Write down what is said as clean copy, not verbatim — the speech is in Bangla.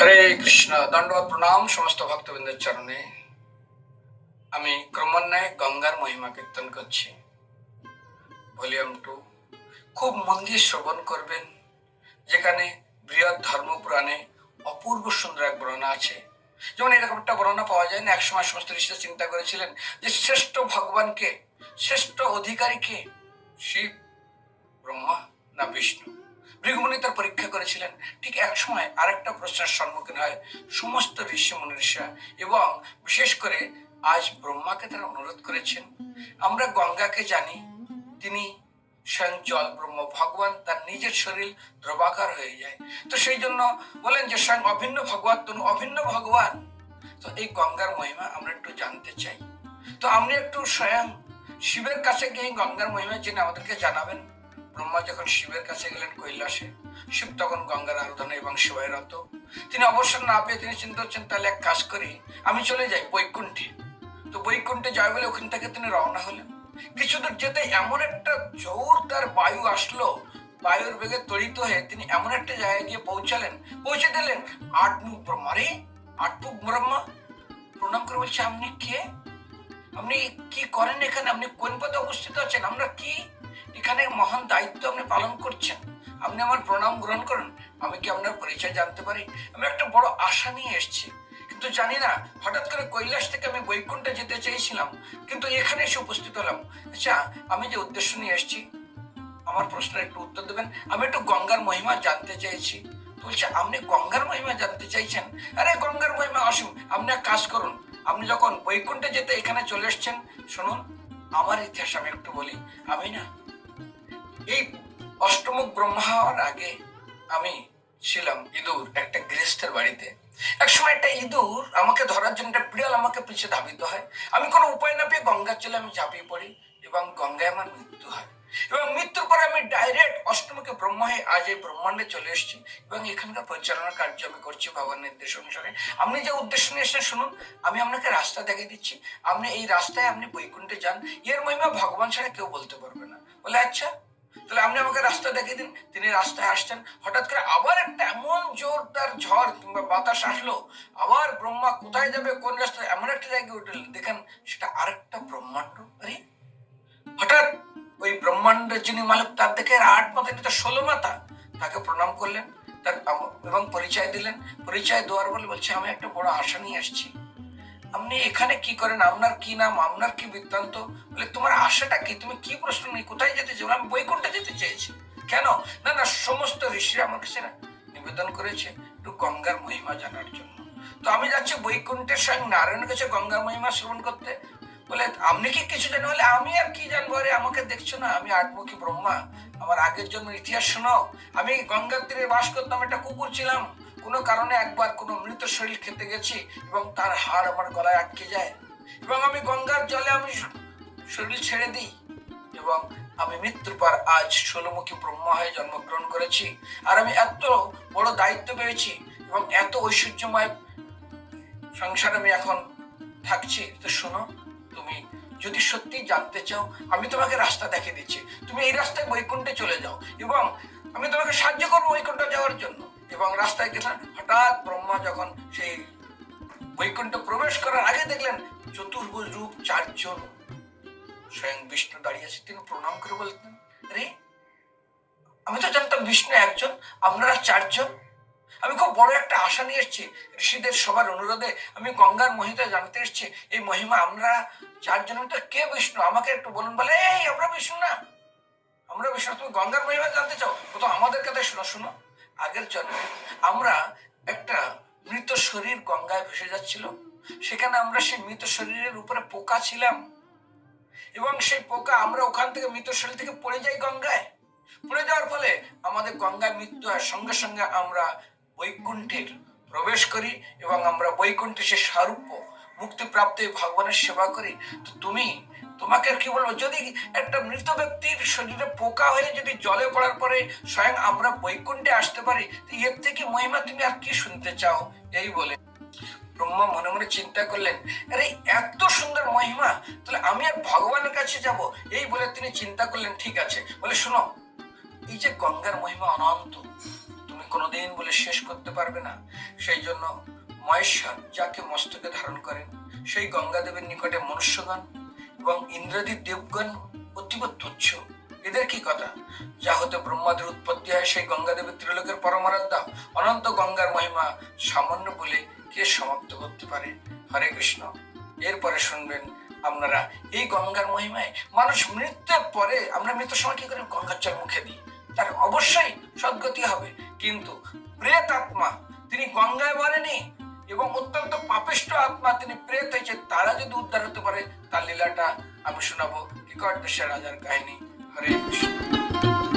হরে কৃষ্ণ। দণ্ডবত প্রণাম সমস্ত ভক্তবৃন্দের চরণে। আমি ক্রমান্বয়ে গঙ্গার মহিমা কীর্তন করছি। ভলিউম 2 খুব মন দিয়ে শ্রবণ করবেন, যেখানে বৃহৎ ধর্মপুরাণে অপূর্ব সুন্দর এক বর্ণনা আছে। যেমন এরকম একটা বর্ণনা পাওয়া যায় না, একসময় সমস্ত ঋষিরা চিন্তা করেছিলেন যে শ্রেষ্ঠ ভগবানকে, শ্রেষ্ঠ অধিকারীকে, শিব, ব্রহ্মা না বিষ্ণু। ভৃগুমুনি তার পরীক্ষা করেছিলেন। ঠিক এক সময় আরেকটা প্রশ্নের সম্মুখীন হয় সমস্ত ঋষি মনীষীরা, এবং বিশেষ করে আজ ব্রহ্মাকে তারা অনুরোধ করেছেন। আমরা গঙ্গাকে জানি, তিনি স্বয়ং জল ব্রহ্ম ভগবান, তার নিজের শরীর দ্রবাকার হয়ে যায়। তো সেই জন্য বলেন যে স্বয়ং অভিন্ন ভগবান, তনু অভিন্ন ভগবান। তো এই গঙ্গার মহিমা আমরা একটু জানতে চাই। তো আপনি একটু স্বয়ং শিবের কাছে গিয়ে গঙ্গার মহিমা জেনে আমাদেরকে জানাবেন। ব্রহ্মা যখন শিবের কাছে গেলেন কৈলাসে, শিব তখন গঙ্গার আরাধনা এবং সেবায় রত। তিনি অবসর না পেয়ে তিনি চিন্তা করছেন, তাহলে এক কাজ করি, আমি চলে যাই বৈকুণ্ঠে। তো বৈকুণ্ঠে যাই বলে ওখান থেকে তিনি রওনা হলেন। কিছুদূর যেতে এমন একটা জোরদার বায়ু আসলো, বায়ুর বেগে তড়িত হয়ে তিনি এমন একটা জায়গায় গিয়ে পৌঁছে দিলেন আটমুখ ব্রহ্মা। রে, আটমুখ ব্রহ্মা প্রণাম করে বলছে, আপনি কে? আপনি কি করেন এখানে? আপনি কোন পদে অবস্থিত আছেন? আমরা কি এখানে মহান দায়িত্ব আপনি পালন করছেন? আপনি আমার প্রণাম গ্রহণ করুন। আমি কি আপনার পরিচয় জানতে পারি? আমি একটা বড় আশা নিয়ে এসেছি, কিন্তু জানি না, হঠাৎ করে কৈলাস থেকে আমি বৈকুণ্ঠে যেতে চেয়েছিলাম, কিন্তু এখানে এসে উপস্থিত হলাম। আচ্ছা, আমি যে উদ্দেশ্য নিয়ে এসেছি, আমার প্রশ্নের একটু উত্তর দেবেন। আমি একটু গঙ্গার মহিমা জানতে চাইছি। বলছে, আপনি গঙ্গার মহিমা জানতে চাইছেন? আরে গঙ্গার মহিমা অসীম। আপনি এক কাজ করুন, আপনি যখন বৈকুণ্ঠে যেতে এখানে চলে এসছেন, শুনুন আমার ইতিহাস আমি একটু বলি। আমি না, এই অষ্টমুখ ব্রহ্মা হওয়ার আগে আমি ছিলাম ইঁদুর একটা গৃহস্থের বাড়িতে। একসময় একটা ইঁদুর আমাকে ধরার জন্য একটা বিড়াল আমাকে পিছিয়ে ধাবিত হয়। আমি কোনো উপায় না পেয়ে গঙ্গার জলে আমি ঝাঁপিয়ে পড়ি এবং গঙ্গায় আমার মৃত্যু হয়। এবং মৃত্যুর পরে আমি ডাইরেক্ট অষ্টমুখী ব্রহ্মা হয়ে আজ এই ব্রহ্মাণ্ডে চলে এসেছি এবং এখানকার পরিচালনার কার্য আমি করছি ভগবানের নির্দেশ অনুসারে। আপনি যে উদ্দেশ্য নিয়ে এসেছেন শুনুন, আমি আপনাকে রাস্তা দেখিয়ে দিচ্ছি। আপনি এই রাস্তায় আপনি বৈকুণ্ঠে যান, এর মহিমা ভগবান ছাড়া কেউ বলতে পারবে না। বলে, আচ্ছা তাহলে আপনি আমাকে রাস্তা দেখিয়ে দিন। তিনি রাস্তায় আসছেন, হঠাৎ করে আবার একটা এমন জোরদার ঝড় কিংবা বাতাস আসলো। আবার ব্রহ্মা কোথায় যাবে, কোন রাস্তায়, এমন একটা জায়গায় উঠলেন, দেখেন সেটা আরেকটা ব্রহ্মাণ্ড। আরে হঠাৎ ওই ব্রহ্মাণ্ডের যিনি মালিক, তার দেখে 8 মাথা, এটা 16 মাথা। তাকে প্রণাম করলেন তার এবং পরিচয় দিলেন। পরিচয় দেওয়ার বলে বলছে, আমি একটা বড় আশা নিয়ে আসছি। আপনি এখানে কি করেন? আপনার কি নাম? আপনার কি বৃত্তান্ত? বলে, তোমার আশাটা কি? তুমি কি প্রশ্ন নিয়ে কোথায় যেতে চাও? আমি বৈকুণ্ঠে যেতে চেয়েছি। কেন? না না, সমস্ত ঋষিরা আমার কাছে নিবেদন করেছে একটু গঙ্গার মহিমা জানার জন্য। তো আমি যাচ্ছি বৈকুণ্ঠের স্বয়ং নারায়ণের কাছে গঙ্গার মহিমা শ্রবণ করতে। বলে, আপনি কি কিছু জানেন? বলে, আমি আর কি জানবো? আরে আমাকে দেখছো না, আমি আটমুখী ব্রহ্মা। আমার আগের জন্মের ইতিহাস শোনো। আমি গঙ্গার তীরে বাস করতাম, একটা কুকুর ছিলাম। কোনো কারণে একবার কোনো মৃত শরীর খেতে গেছি এবং তার হাড় আমার গলায় আটকে যায় এবং আমি গঙ্গার জলে আমি শরীর ছেড়ে দিই এবং আমি মৃত্যুর পর আজ 16মুখী ব্রহ্মা হয়ে জন্মগ্রহণ করেছি। আর আমি এত বড় দায়িত্ব পেয়েছি এবং এত ঐশ্বর্যময় সংসারে আমি এখন থাকছি। তো শোনো, তুমি যদি সত্যি জানতে চাও, আমি তোমাকে রাস্তা দেখিয়ে দিচ্ছি। তুমি এই রাস্তায় বৈকুণ্ঠে চলে যাও এবং আমি তোমাকে সাহায্য করবো বৈকুণ্ঠে যাওয়ার জন্য। এবং রাস্তায় গেলেন, হঠাৎ ব্রহ্মা যখন সেই বৈকুণ্ঠ প্রবেশ করার আগে দেখলেন চতুর্ভুজ রূপ 4 জন স্বয়ং বিষ্ণু দাঁড়িয়ে আছে। তিনি প্রণাম করে বলতেন, রে আমি তো জানতাম বিষ্ণু একজন, আপনারা 4 জন। আমি খুব বড় একটা আশা নিয়ে এসেছি, ঋষিদের সবার অনুরোধে আমি গঙ্গার মহিমা জানতে এসেছি। এই মহিমা আমরা 4 জন। তো কে বিষ্ণু? আমাকে একটু বলুন। বলে, এই আমরা বিষ্ণু না, আমরা বিষ্ণু। তুমি গঙ্গার মহিমা জানতে চাও? তো আমাদের কথা শুনো। আগের জন্মে আমরা একটা মৃত শরীর গঙ্গায় ভেসে যাচ্ছিল, সেখানে আমরা সেই মৃত শরীরের উপরে পোকা ছিলাম এবং সেই পোকা আমরা ওখান থেকে মৃত শরীর থেকে পড়ে যাই গঙ্গায়। পড়ে যাওয়ার ফলে আমাদের গঙ্গায় মৃত্যু হয়। সঙ্গে সঙ্গে আমরা বৈকুণ্ঠের প্রবেশ করি এবং আমরা বৈকুণ্ঠে সে স্বরূপ মুক্তিপ্রাপ্ত ভগবানের সেবা করি। তো তোমাকে কি বলবো, যদি একটা মৃত ব্যক্তির শরীরে পোকা হয়ে যদি জলে পড়ার পরে স্বয়ং আমরা বৈকুণ্ঠে আসতে পারি, এর থেকে মহিমা তুমি আর কি শুনতে চাও? এই বলে ব্রহ্মা মনে মনে চিন্তা করলেন, আরে এত সুন্দর মহিমা, তাহলে আমি আর ভগবানের কাছে যাব। এই বলে তিনি চিন্তা করলেন, ঠিক আছে। বলে, শোনো, এই যে গঙ্গার মহিমা অনন্ত, তুমি কোনোদিন বলে শেষ করতে পারবে না। সেই জন্য মহেশ্বর যাকে মস্তকে ধারণ করেন সেই গঙ্গাদেবের নিকটে মনুষ্যগণ এবং ইন্দ্রাদি দেবগণ অতীব তুচ্ছ। এদের কি কথা? যা হতে ব্রহ্মাদের উৎপত্তি হয় সেই গঙ্গাদেবের ত্রিলোকের পরমারাধ্যা অনন্ত গঙ্গার মহিমা সামান্য বলে কে সমাপ্ত করতে পারে? হরে কৃষ্ণ। এরপরে শুনবেন আপনারা এই গঙ্গার মহিমায় মানুষ মৃত্যুর পরে, আমরা মৃত্যুর সময় কি করে গঙ্গার জল মুখে দিই, তার অবশ্যই সদ্গতি হবে। কিন্তু প্রেত আত্মা তিনি গঙ্গায় মরেনি এবং অত্যন্ত পাপিষ্ঠ আত্মা তিনি প্রেত হয়েছে, তারা যদি উদ্ধার হতে পারে তার লীলাটা আমি শোনাবো কিকট দেশের রাজার কাহিনী। হরে কৃষ্ণ।